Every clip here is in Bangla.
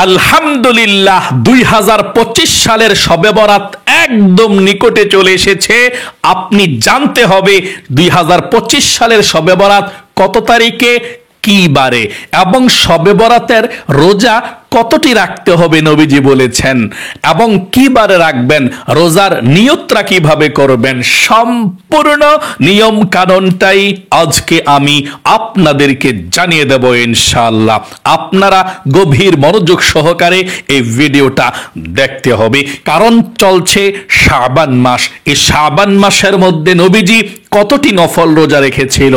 আলহামদুলিল্লাহ 2025 সালের শবে বরাত একদম নিকটে চলে এসেছে। আপনি জানতে হবে 2025 সালের শবে বরাত কত তারিখে, কি বারে, এবং শবে বরাতের রোজা কতটি রাখতে হবে নবীজি বলেছেন, এবং কি বারে রাখবেন, রোজার নিয়তটা কিভাবে করবেন, সম্পূর্ণ নিয়ম কানুনটাই আজকে আমি আপনাদেরকে জানিয়ে দেব ইনশাআল্লাহ। আপনারা গভীর মনোযোগ সহকারে এই ভিডিওটা দেখতে হবে, কারণ চলছে শাবান মাস। এই শাবান মাসের মধ্যে নবীজি কতটি নফল রোজা রেখেছিল,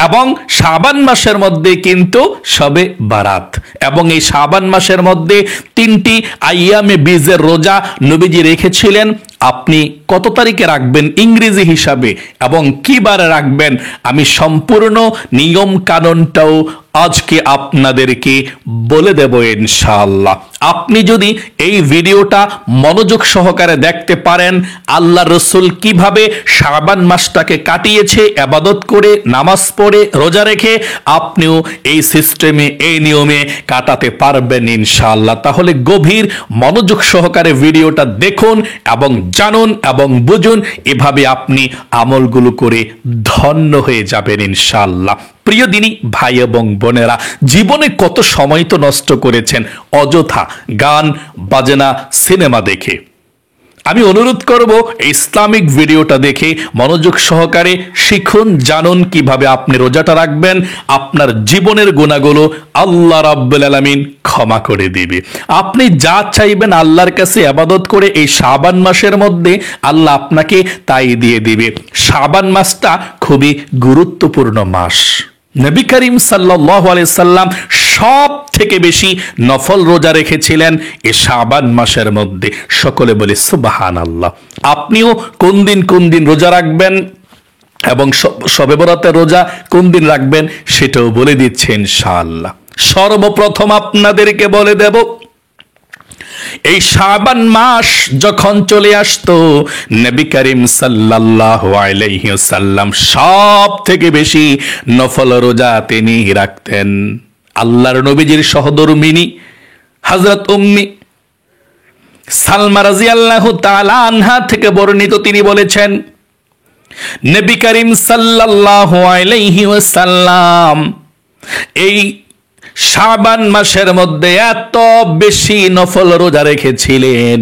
এবং শাবান মাসের মধ্যে কিন্তু শবে বারাত, এবং এই শাবান মাসের মধ্যে 3টি আইয়ামে বীজের রোজা নবীজি রেখেছিলেন। আপনি কত তারিখে রাখবেন ইংরেজি হিসাবে এবং কি বারে রাখবেন, আমি সম্পূর্ণ নিয়ম কানুনটাও আজকে আপনাদেরকে বলে দেব ইনশাআল্লাহ। আপনি যদি এই ভিডিওটা মনোযোগ সহকারে দেখতে পারেন, আল্লাহ রসুল কিভাবে শাবান মাসটাকে কাটিয়েছে ইবাদত করে, নামাজ পড়ে, রোজা রেখে, আপনিও এই সিস্টেমে, এই নিয়মে কাটাতে পারবেন ইনশাআল্লাহ। তাহলে গভীর মনোযোগ সহকারে ভিডিওটা দেখুন এবং জানুন এবং বুঝুন, এভাবে আপনি আমলগুলো করে ধন্য হয়ে যাবেন ইনশাআল্লাহ। প্রিয় দিনী ভাই এবং বোনেরা, জীবনে কত সময় তো নষ্ট করেছেন অযথা গান বাজনা সিনেমা দেখে। আমি অনুরোধ করব এই ইসলামিক ভিডিওটা দেখে মনোযোগ সহকারে শিখুন, জানুন কিভাবে আপনি রোজাটা রাখবেন। আপনার জীবনের গুনাহগুলো আল্লাহ রাব্বুল আলামিন ক্ষমা করে দিবে। আপনি যা চাইবেন আল্লাহর কাছে ইবাদত করে এই শাবান মাসের মধ্যে, আল্লাহ আপনাকে তাই দিয়ে দিবে। শাবান মাসটা খুবই গুরুত্বপূর্ণ মাস। নবী করিম সাল্লাল্লাহু আলাইহি সাল্লাম সব থেকে বেশি নফল রোজা রেখেছিলেন এই শাবান মাসের মধ্যে। সকলে বলে সুবহানাল্লাহ। আপনিও কোন দিন রোজা রাখবেন এবং শবে বরাতের রোজা কোন দিন রাখবেন সেটাও বলে দিচ্ছে ইনশাআল্লাহ। সর্বপ্রথম আপনাদেরকে বলে দেব, এই শাবান মাস যখন চলে আসতো, নবী করিম সাল্লাল্লাহু আলাইহি ওয়াসাল্লাম সব থেকে বেশি নফল রোজা তিনি রাখতেন। আল্লাহর নবীজির সহধর্মিনী হযরত উম্মি সালমা রাদিয়াল্লাহু তাআলা আনহা থেকে বর্ণিত, তিনি বলেছেন, নবী করিম সাল্লাল্লাহু আলাইহি ওয়াসাল্লাম এই শাবান মাসের মধ্যে এত বেশি নফল রোজা রেখেছিলেন,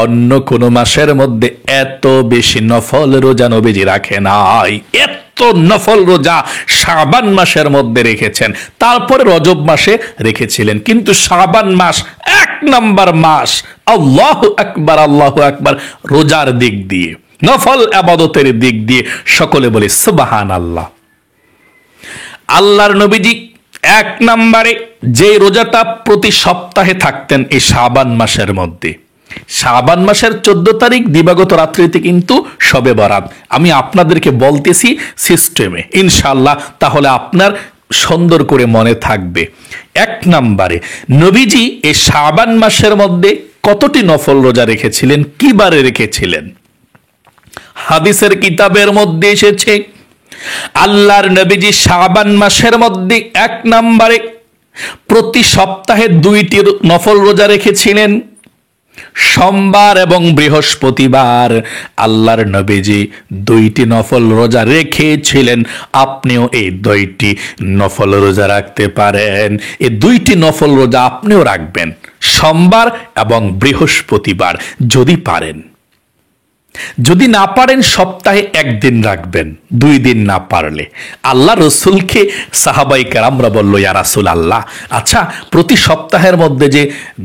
অন্য কোন মাসের মধ্যে এত বেশি নফল রোজা নবীজি রাখে নাই। এত নফল রোজা শাবান মাসের মধ্যে রেখেছেন। তারপরে রজব মাসে রেখেছিলেন, কিন্তু শাবান মাস 1 নম্বর মাস। আল্লাহু আকবার, আল্লাহু আকবার। রোজার দিক দিয়ে, নফল ইবাদতের দিক দিয়ে সকলে বলে সুবহানাল্লাহ। আল্লাহর নবীজি 1 নম্বরে যে রোজাটা প্রতি সপ্তাহে থাকতেন এই শাবান মাসের মধ্যে, শাবান মাসের 14 তারিখ দিবাগত রাত্রিতে কিন্তু শবে বরাত। আমি আপনাদেরকে বলতেছি সিস্টেমে ইনশাআল্লাহ, তাহলে আপনার সুন্দর করে মনে থাকবে। 1 নম্বরে নবীজি এই শাবান মাসের মধ্যে কতটি নফল রোজা রেখেছিলেন, কি বারে রেখেছিলেন? হাদিসের কিতাবের মধ্যে এসেছে, আল্লাহর নবীজি শাবান মাসের মধ্যে 1 নম্বরে প্রতি সপ্তাহে 2টি নফল রোজা রেখেছিলেন। সোমবার এবং বৃহস্পতিবার আল্লাহর নবীজি 2টি নফল রোজা রেখেছিলেন। আপনিও এই 2টি নফল রোজা রাখতে পারেন। এই 2টি নফল রোজা আপনিও রাখবেন, সোমবার এবং বৃহস্পতিবার যদি পারেন। যদি না পারেন সপ্তাহে 1 দিন রাখবেন, 2 দিন না পারলে। আল্লাহ রসুলকে সাহাবাই কেরামরা বলল, ইয়া রাসূলুল্লাহ, আচ্ছা প্রতি সপ্তাহের মধ্যে যে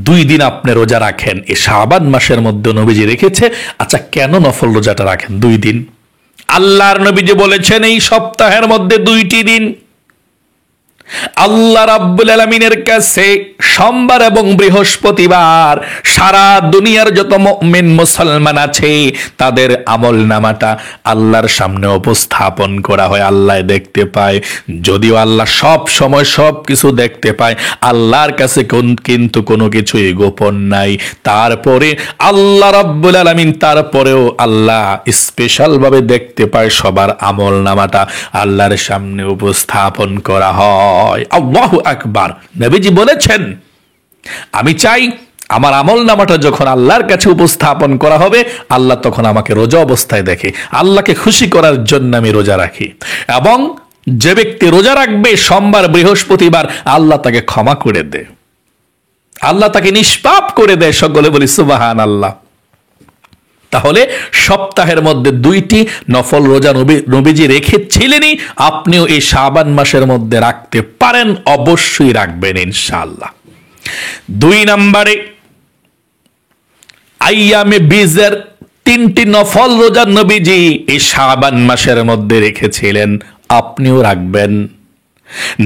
2 দিন আপনি রোজা রাখেন, এই শাবান মাসের মধ্যে নবীজি রেখেছে, আচ্ছা কেন নফল রোজাটা রাখেন 2 দিন? আল্লাহর নবীজি বলেছেন, এই সপ্তাহের মধ্যে 2টি দিন আল্লাহ রাব্বুল আলামিনের কাছে সোমবার এবং বৃহস্পতিবার সারা দুনিয়ার যত মুমিন মুসলমান আছে তাদের আমল নামাটা আল্লাহর সামনে উপস্থাপন করা হয়, আল্লাহ দেখতে পায়। যদিও আল্লাহ সব সময় সব কিছু দেখতে পায়, আল্লাহর কাছে কিন্তু কোনো কিছুই গোপন নাই। তারপরে আল্লাহ রাব্বুল আলামিন, তারপরেও আল্লাহ স্পেশাল ভাবে দেখতে পায়, সবার আমল নামাটা আল্লাহর সামনে উপস্থাপন করা হয়। আল্লাহু আকবার। নবীজি বলেছেন, আমি চাই আমার আমল নামাটা যখন আল্লাহর কাছে উপস্থাপন করা হবে, আল্লাহ তখন আমাকে রোজা অবস্থায় দেখে। আল্লাহকে খুশি করার জন্য আমি রোজা রাখি। এবং যে ব্যক্তি রোজা রাখবে সোমবার, বৃহস্পতিবার, আল্লাহ তাকে ক্ষমা করে দেয়, আল্লাহ তাকে নিষ্পাপ করে দেয়। সকলে বলি সুবহানাল্লাহ। তাহলে সপ্তাহের মধ্যে 2টি নফল রোজা নবীজি রেখেছিলেনই, আপনিও এই শাবান মাসের মধ্যে রাখতে পারেন, অবশ্যই রাখবেন ইনশাআল্লাহ। 2 নম্বরে আইয়ামে বীজের 3টি নফল রোজা নবীজি এই শাবান মাসের মধ্যে রেখেছিলেন, আপনিও রাখবেন।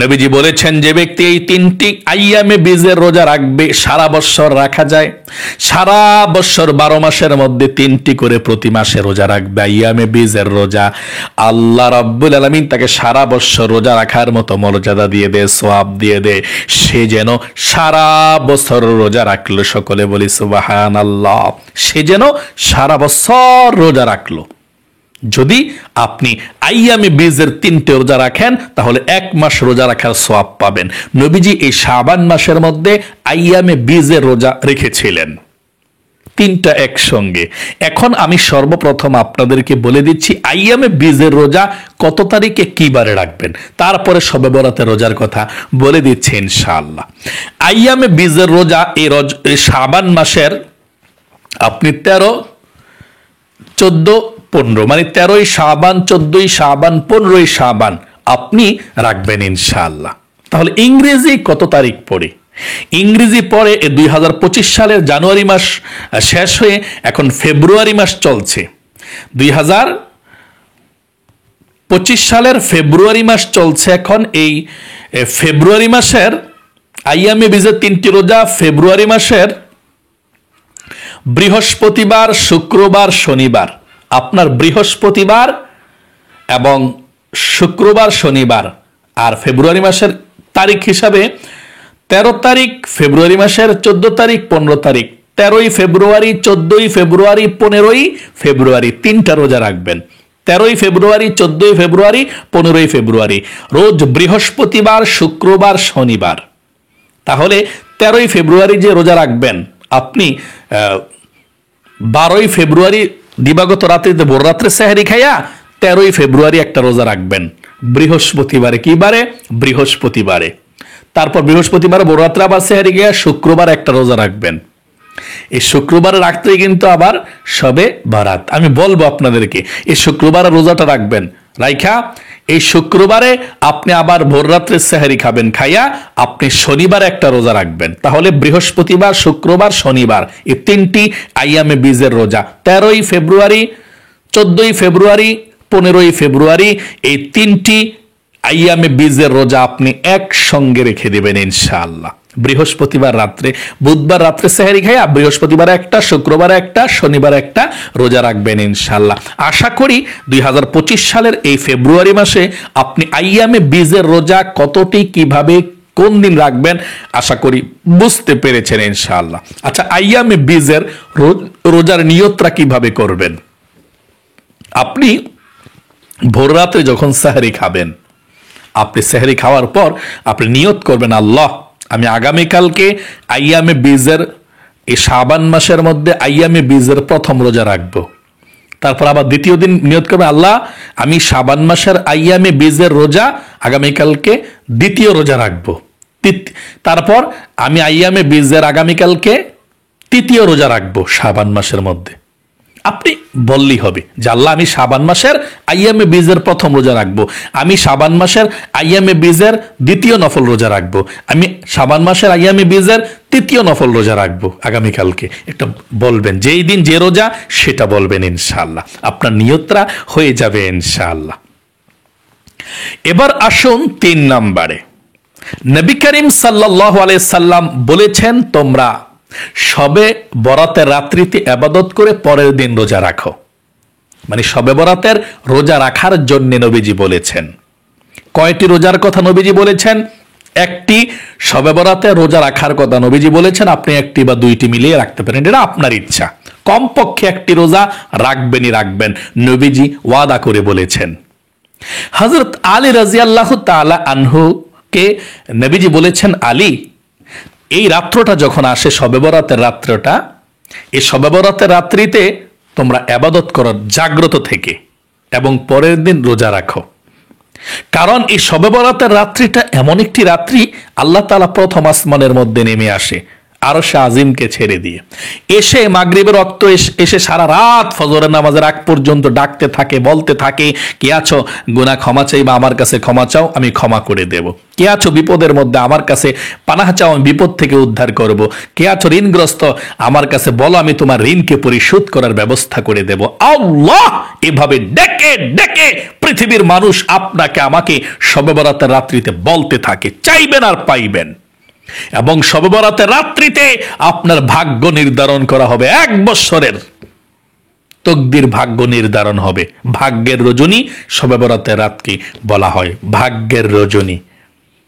নবীজি বলেছেন যে ব্যক্তি এই 3টি আইয়ামে বীজের রোজা রাখবে, সারা বছর রাখা যায়। সারা বছর 12 মাসের মধ্যে 3টি করে প্রতি মাসে রোজা রাখবে, আইয়ামে বীজের রোজা। আল্লাহ রাব্বুল আলামিন তাকে সারা বছর রোজা রাখার মতো মর্যাদা দিয়ে দেয়, সওয়াব দিয়ে দেয়। সে যেন সারা বছর রোজা রাখলো। সকলে বলি সুবহানাল্লাহ। সে যেন সারা বছর রোজা রাখলো। যদি আপনি আইয়ামে বীজের 3টে রোজা রাখেন, তাহলে 1 মাস রোজা রাখার সওয়াব পাবেন। নবীজি এই শাবান মাসের মধ্যে আইয়ামে বীজের রোজা রেখেছিলেন, 3টা একসঙ্গে। এখন আমি সর্বপ্রথম আপনাদেরকে বলে দিচ্ছি আইয়ামে বীজের রোজা কত তারিখে কি বারে রাখবেন, তারপরে শবে বরাতের রোজার কথা বলে দিচ্ছি ইনশাআল্লাহ। আইয়ামে বীজের রোজা এই শাবান মাসের আপনি 13, 14, 15 মানে 13ই শাবান, 14ই শাবান, 15ই শাবান আপনি রাখবেন ইনশাআল্লাহ। তাহলে ইংরেজি কত তারিখ পড়ে? ইংরেজি পরে 2025 সালের জানুয়ারি মাস শেষ হয়ে এখন ফেব্রুয়ারি মাস চলছে। 2025 সালের ফেব্রুয়ারি মাস চলছে এখন। এই ফেব্রুয়ারি মাসের আইয়ামে বীজের 3টি রোজা ফেব্রুয়ারি মাসের বৃহস্পতিবার, শুক্রবার, শনিবার। আপনার বৃহস্পতিবার এবং শুক্রবার, শনিবার। আর ফেব্রুয়ারি মাসের তারিখ হিসাবে 13 তারিখ ফেব্রুয়ারি মাসের, 14 তারিখ, 15 তারিখ, 13ই ফেব্রুয়ারি, 14ই ফেব্রুয়ারি, 15ই ফেব্রুয়ারি 3টা রোজা রাখবেন। 13ই ফেব্রুয়ারি, 14ই ফেব্রুয়ারি, 15ই ফেব্রুয়ারি রোজ বৃহস্পতিবার, শুক্রবার, শনিবার। তাহলে 13ই ফেব্রুয়ারি যে রোজা রাখবেন, আপনি 12ই ফেব্রুয়ারি দিবাগত রাত্রিতে ভোর রাত্রে সেহরি খাইয়া 13ই ফেব্রুয়ারি একটা রোজা রাখবেন বৃহস্পতিবারে। কি বারে? বৃহস্পতিবারে। তারপর বৃহস্পতিবারে ভোর রাত্রে আবার সেহরি খাইয়া শুক্রবার একটা রোজা রাখবেন। এই শুক্রবারে রাখতেই কিন্তু আবার শবে বরাত। আমি বলবো আপনাদেরকে এই শুক্রবারে রোজাটা রাখবেন, রাইখা এই শুক্রবারে আপনি আবার ভোর রাত্রে সেহরি খাবেন, খাইয়া আপনি শনিবারে একটা রোজা রাখবেন। তাহলে বৃহস্পতিবার, শুক্রবার, শনিবার এই 3টি আইয়ামে বীজের রোজা। 13ই ফেব্রুয়ারি, 14ই ফেব্রুয়ারি, 15ই ফেব্রুয়ারি এই 3টি আইয়ামে বীজের রোজা আপনি একসঙ্গে রেখে দেবেন ইনশাআল্লাহ। বৃহস্পতিবার রাত্রে, বুধবার রাত্রে সেহরি খাইয়া বৃহস্পতিবার একটা, শুক্রবার একটা, শনিবার একটা রোজা রাখবেন ইনশাআল্লাহ। আশা করি 2025 সালের এই ফেব্রুয়ারি মাসে আপনি আইয়ামে বীজের রোজা কতটি, কিভাবে, কোন দিন রাখবেন আশা করি বুঝতে পেরেছেন ইনশাআল্লাহ। আচ্ছা, আইয়ামে বীজের রোজার নিয়তটা কিভাবে করবেন? আপনি ভোর রাত্রে যখন সেহরি খাবেন, আপনি সেহরি খাওয়ার পর আপনি নিয়ত করবেন, আল্লাহ আমি আগামীকালকে আইয়ামে বীজের এই শাবান মাসের মধ্যে আইয়ামে বীজের প্রথম রোজা রাখবো। তারপর আবার দ্বিতীয় দিন নিয়ত করবেন, আল্লাহ আমি শাবান মাসের আইয়ামে বীজের রোজা আগামীকালকে দ্বিতীয় রোজা রাখবো। তারপর আমি আইয়ামে বীজের আগামীকালকে তৃতীয় রোজা রাখবো শাবান মাসের মধ্যে। আপনি বললেই হবে যে আল্লাহ আমি শাবান মাসের আইয়ামে বীজের প্রথম রোজা রাখবো, আমি শাবান মাসের আইয়ামে বীজের দ্বিতীয় নফল রোজা রাখবো, আমি শাবান মাসের আইয়ামে বীজের তৃতীয় নফল রোজা রাখবো আগামীকালকে। একটা বলবেন, যেই দিন যে রোজা সেটা বলবেন ইনশাআল্লাহ, আপনার নিয়তরা হয়ে যাবে ইনশাআল্লাহ। এবার আসুন 3 নম্বরে। নবী করিম সাল্লাল্লাহু আলাইহি সাল্লাম বলেছেন, তোমরা শবে বরাতের রাত্রিতে ইবাদত করে পরের দিন রোজা রাখো। মানে শবে বরাতের রোজা রাখার জন্য নবীজি বলেছেন। কয়টি রোজার কথা নবীজি বলেছেন? একটি শবে বরাতে রোজা রাখার কথা নবীজি বলেছেন। আপনি একটি বা 2টি মিলিয়ে রাখতে পারেন, এটা আপনার ইচ্ছা। কমপক্ষে একটি রোজা রাখবেনই রাখবেন, নবীজি ওয়াদা করে বলেছেন। হযরত আলী রাদিয়াল্লাহু তাআলা আনহু কে নবীজি বলেছেন, আলী এই রাত্রটা যখন আসে শবে বরাতের রাত্রটা, এই শবে বরাতের রাত্রিতে তোমরা ইবাদত করো জাগ্রত থেকে এবং পরের দিন রোজা রাখো। কারণ এই শবে বরাতের রাত্রিটা এমন একটি রাত্রি, আল্লাহ তাআলা প্রথম আসমানের মধ্যে নেমে আসে আরশে আজিমকে ছেড়ে দিয়ে, এসে মাগরিবের রক্ত এসে সারা রাত ফজরের নামাজের আগ পর্যন্ত ডাকতে থাকে, বলতে থাকে, কে আছো গুনাহ ক্ষমা চাইবা আমার কাছে ক্ষমা চাও আমি ক্ষমা করে দেব, কে আছো বিপদের মধ্যে আমার কাছে পানাহ চাও আমি বিপদ থেকে উদ্ধার করব, কে আছো ঋণগ্রস্ত আমার কাছে বলো আমি তোমার ঋণকে পরিশোধ করার ব্যবস্থা করে দেব। আল্লাহ এভাবে ডেকে ডেকে পৃথিবীর মানুষ আপনাকে আমাকে শবে বরাতের রাত্রিতে বলতে থাকে, চাইবেন আর পাইবেন। এবং শবে বরাতের রাত্রিতে আপনার ভাগ্য নির্ধারণ করা হবে, 1 বছরের তকদির ভাগ্য নির্ধারণ হবে। ভাগ্যের রজনী শবে বরাতের রাতকে বলা হয় ভাগ্যের রজনী।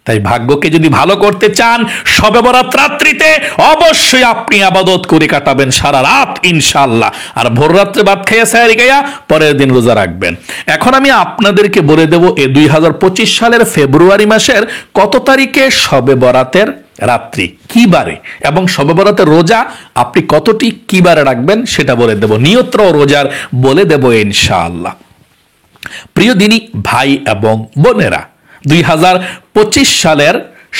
তাই ভাগ্যকে যদি ভালো করতে চান শবে বরাত রাত্রিতে অবশ্যই আপনি ইবাদত করে কাটাবেন সারা রাত ইনশাআল্লাহ। আর ভোর রাত্রে ভাত খেয়ে সেহরি খাইয়া পরের দিন রোজা রাখবেন। এখন আমি আপনাদেরকে বলে দেব এই 2025 সালের ফেব্রুয়ারি মাসের কত তারিখে শবে বরাতের রাত্রি, কি বারে, এবং শবে বরাতের রোজা আপনি কতটি কি বারে রাখবেন সেটা বলে দেব, নিয়তরা ও রোজার বলে দেব ইনশাআল্লাহ। প্রিয় দিনী ভাই এবং বোনেরা, 2025 সালের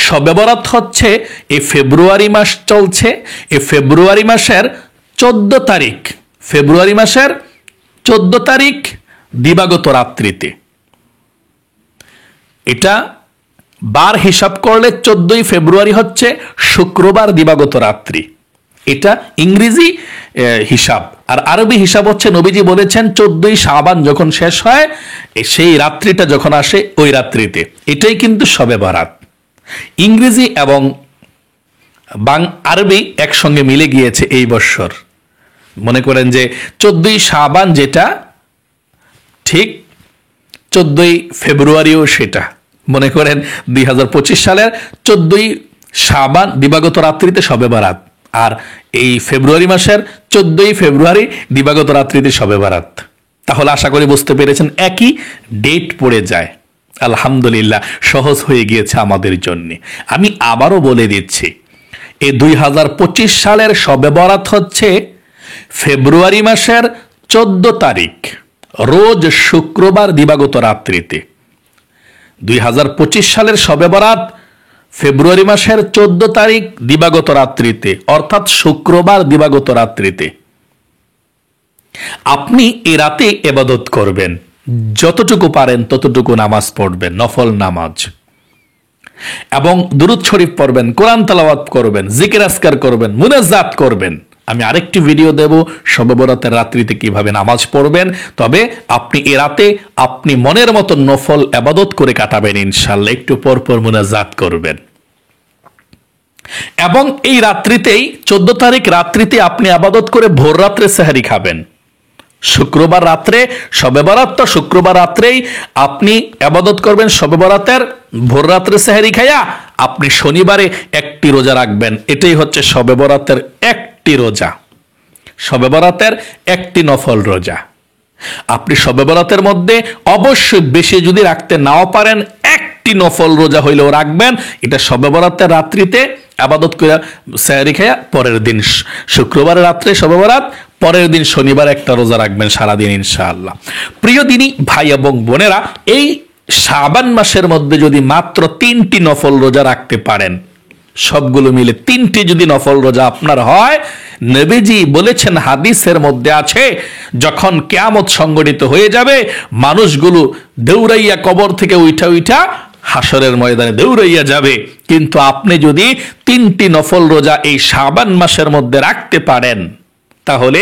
শবে বরাত হচ্ছে এই ফেব্রুয়ারি মাস চলছে, এই ফেব্রুয়ারি মাসের 14 তারিখ, ফেব্রুয়ারি মাসের 14 তারিখ দিবাগত রাত্রিতে। এটা বার হিসাব করলে 14ই ফেব্রুয়ারি হচ্ছে শুক্রবার দিবাগত রাত্রি, এটা ইংরেজি হিসাব। আর আরবি হিসাব হচ্ছে নবীজি বলেছেন 14ই শাবান যখন শেষ হয় সেই রাত্রিটা যখন আসে ওই রাত্রিতে, এটাই কিন্তু শবে বরাত। ইংরেজি এবং আরবি একসঙ্গে মিলে গিয়েছে এই বছর। মনে করেন যে 14ই শাবান যেটা ঠিক 14ই ফেব্রুয়ারিও সেটা, মনে করেন 2025 সালের 14ই শাবান দিবাগত রাত্রিতে শবে বরাত, আর এই ফেব্রুয়ারি মাসের 14ই ফেব্রুয়ারি দিবাগত রাত্রিতে শবে বরাত। তাহলে আশা করি বুঝতে পেরেছেন, একই ডেট পড়ে যায়। আলহামদুলিল্লাহ, সহজ হয়ে গিয়েছে আমাদের জন্য। আমি আবারও বলে দিচ্ছি, এই 2025 সালের শবে বরাত হচ্ছে ফেব্রুয়ারি মাসের 14 তারিখ রোজ শুক্রবার দিবাগত রাত্রিতে। 2025 সালের শবে বরাত ফেব্রুয়ারি মাসের 14 তারিখ দিবাগত রাত্রিতে, অর্থাৎ শুক্রবার দিবাগত রাত্রিতে আপনি এ রাতে ইবাদত করবেন, যতটুকু পারেন ততটুকু নামাজ পড়বেন, নফল নামাজ, এবং দুরূদ শরীফ পড়বেন, কোরআন তেলাওয়াত করবেন, জিকির আজকার করবেন, মুনাজাত করবেন। আমি আরেকটি ভিডিও দেব শবে বরাতের রাত্রিতে কিভাবে নামাজ পড়বেন। তবে আপনি এ রাতে আপনি মনের মতো নফল ইবাদত করে কাটাবেন ইনশাআল্লাহ, একটু পর পর মুনাজাত করবেন। এবং এই রাত্রিতেই 14 তারিখ রাত্রিতে আপনি ইবাদত করে ভোর রাত্রে সেহরি খাবেন। শুক্রবার রাত্রে শবে বরাত, তো শুক্রবার রাত্রেই আপনি ইবাদত করবেন শবে বরাতের ভোর রাত্রে সেহরি খাইয়া আপনি শনিবারে একটি রোজা রাখবেন। এটাই হচ্ছে শবে বরাতের একটি রোজা, শবে বরাতের একটি নফল রোজা। আপনি শবে বরাতের মধ্যে অবশ্যই বেশি যদি রাখতে নাও পারেন, একটি নফল রোজা হইলেও রাখবেন। এটা শবে বরাতের রাত্রিতে ইবাদত করে সেহরি খাইয়া পরের দিন শুক্রবারের রাত্রে শবে বরাত, পরের দিন শনিবার একটা রোজা রাখবেন সারাদিন ইনশাআল্লাহ। প্রিয় দিনী ভাই এবং বোনেরা, এই শাবান মাসের মধ্যে যদি মাত্র 3টি নফল রোজা রাখতে পারেন, সবগুলো মিলে 3টি যদি নফল রোজা আপনার হয়, নবীজি বলেছেন হাদিসের মধ্যে আছে, যখন কিয়ামত সংগঠিত হয়ে যাবে মানুষগুলো দৌড়াইয়া কবর থেকে উঠা হাসরের ময়দানে দৌড়াইয়া যাবে। কিন্তু আপনি যদি 3টি নফল রোজা এই শাবান মাসের মধ্যে রাখতে পারেন, তাহলে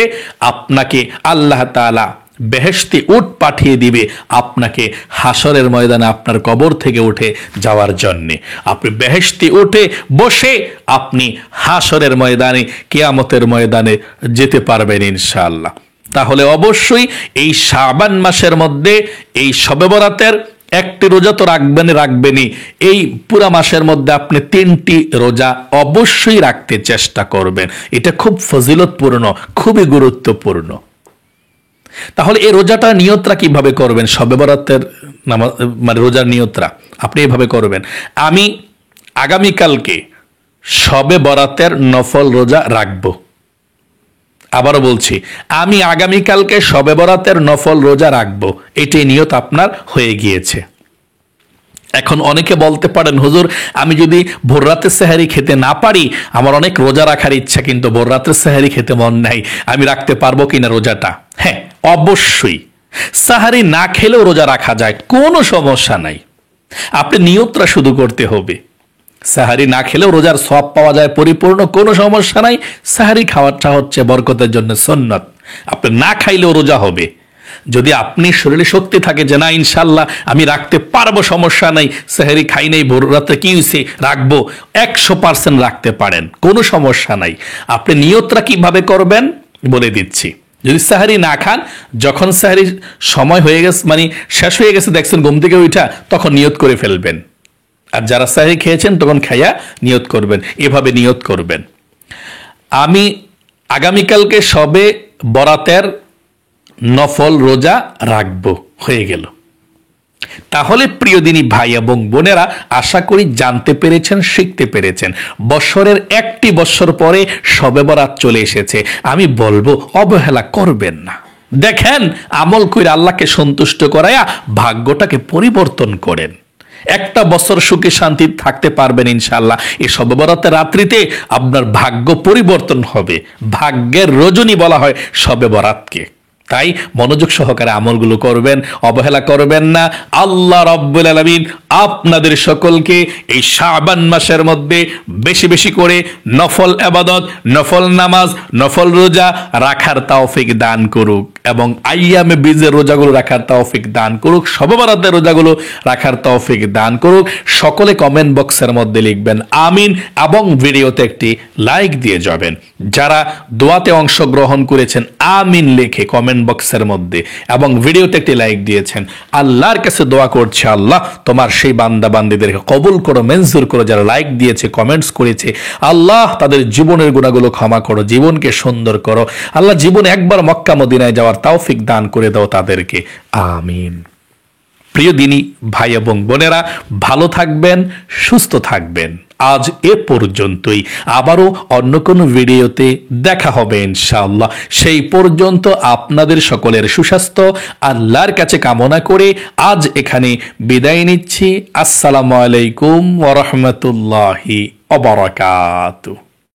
আপনাকে আল্লাহ তাআলা বেহেশতি উট পাঠিয়ে দিবে আপনাকে হাসরের ময়দানে আপনার কবর থেকে উঠে যাওয়ার জন্য। আপনি বেহেশতি উঠে বসে আপনি হাসরের ময়দানে কিয়ামতের ময়দানে যেতে পারবেন ইনশাআল্লাহ। তাহলে অবশ্যই এই শাবান মাসের মধ্যে এই শবে বরাতের একটি রোজা তো রাখবেনই, এই পুরা মাসের মধ্যে আপনি 3টি রোজা অবশ্যই রাখতে চেষ্টা করবেন। এটা খুব ফজিলতপূর্ণ, খুবই গুরুত্বপূর্ণ। তাহলে এই রোজাটা নিয়তরা কিভাবে করবেন? শবে বরাতের নামাজ মানে রোজার নিয়তরা আপনি এইভাবে করবেন। আমি আগামীকালকে শবে বরাতের নফল রোজা রাখব। আবারও বলছি, আমি আগামীকালকে শবে বরাতের নফল রোজা রাখব, এটাই নিয়ত আপনার হয়ে গিয়েছে। এখন অনেকে বলতে পারেন, হুজুর আমি যদি ভোর রাতে সেহারি খেতে না পারি, আমার অনেক রোজা রাখার ইচ্ছা কিন্তু ভোর রাতে সেহারি খেতে মন নাই, আমি রাখতে পারবো কিনা রোজাটা? হ্যাঁ, অবশ্যই সাহারি না খেলেও রোজা রাখা যায়, কোনো সমস্যা নাই। আপনি নিয়তটা শুধু করতে হবে। সাহারি না খেলেও রোজার সওয়াব পাওয়া যায় পরিপূর্ণ, কোনো সমস্যা নাই। সাহারি খাওয়াটা হচ্ছে বরকতের জন্য সুন্নাত, আপনি না খাইলেও রোজা হবে। যদি আপনি শরীরে শক্তি থাকে যে না ইনশাল্লাহ আমি রাখতে পারবো, সমস্যা নাই, সেহরি খাই নাই, ভোর রাতে কি হয়েছে রাখবো, 100% রাখতে পারেন, কোনো সমস্যা নাই। আপনি নিয়তটা কিভাবে করবেন বলে দিচ্ছি। যদি সাহারি না খান, যখন সাহারি সময় হয়ে গেছে, মানে শেষ হয়ে গেছে, দেখছেন ঘুম থেকে উঠা, তখন নিয়ত করে ফেলবেন। আর যারা সাহারি খেয়েছেন তখন খাইয়া নিয়ত করবেন, এভাবে নিয়ত করবেন। আমি আগামীকালকে শবে বরাতের নফল রোজা রাখবো, হয়ে গেল। তাহলে প্রিয় দিনী ভাই এবং বোনেরা, আশা করি জানতে পেরেছেন, শিখতে পেরেছেন। বছরের একটি বছর পরে শবে বরাত চলে এসেছে, আমি বলবো অবহেলা করবেন না। দেখেন আমল করে আল্লাহকে সন্তুষ্ট করায়া ভাগ্যটাকে পরিবর্তন করেন। একটা বছর সুখে শান্তি থাকতে পারবেন ইনশাআল্লাহ। এই শবে বরাতের রাত্রিতে আপনার ভাগ্য পরিবর্তন হবে। ভাগ্যের রজনী বলা হয় শবে বরাতকে। তাই মনোযোগ সহকারে আমলগুলো করবেন, অবহেলা করবেন না। আল্লাহ রাব্বুল আলামিন আপনাদের সকলকে এই শাবান মাসের মধ্যে বেশি বেশি করে নফল ইবাদত, নফল নামাজ, নফল রোজা রাখার তৌফিক দান করুক, এবং আইয়ামে বীজের রোজাগুলো রাখার তৌফিক দান করুক, শবে বরাতের রোজাগুলো রাখার তৌফিক দান করুক। সকলে কমেন্ট বক্সের মধ্যে লিখবেন আমিন, এবং ভিডিওতে একটি লাইক দিয়ে যাবেন। যারা দোয়াতে অংশগ্রহণ করেছেন আমিন লিখে কমেন্ট বক্সের মধ্যে এবং ভিডিওতে একটি লাইক দিয়েছেন, আল্লাহর কাছে দোয়া করছে, আল্লাহ তোমার সেই বান্দা বান্দীদেরকে কবুল করো, মঞ্জুর করো। যারা লাইক দিয়েছে, কমেন্টস করেছে, আল্লাহ তাদের জীবনের গুনাহগুলো ক্ষমা করো, জীবনকে সুন্দর করো। আল্লাহ জীবনে একবার মক্কা মদিনায় যাওয়ার তৌফিক দান করে দাও তাদেরকে, আমিন। প্রিয় দিনী ভাই এবং বোনেরা, ভালো থাকবেন, সুস্থ থাকবেন। আজ এ পর্যন্তই, আবারও অন্য কোনো ভিডিওতে দেখা হবে ইনশাআল্লাহ। সেই পর্যন্ত আপনাদের সকলের সুস্বাস্থ্য আল্লাহর কাছে কামনা করে আজ এখানে বিদায় নিচ্ছি। আসসালামু আলাইকুম ওয়া রাহমাতুল্লাহি ওয়া বারাকাতুহু।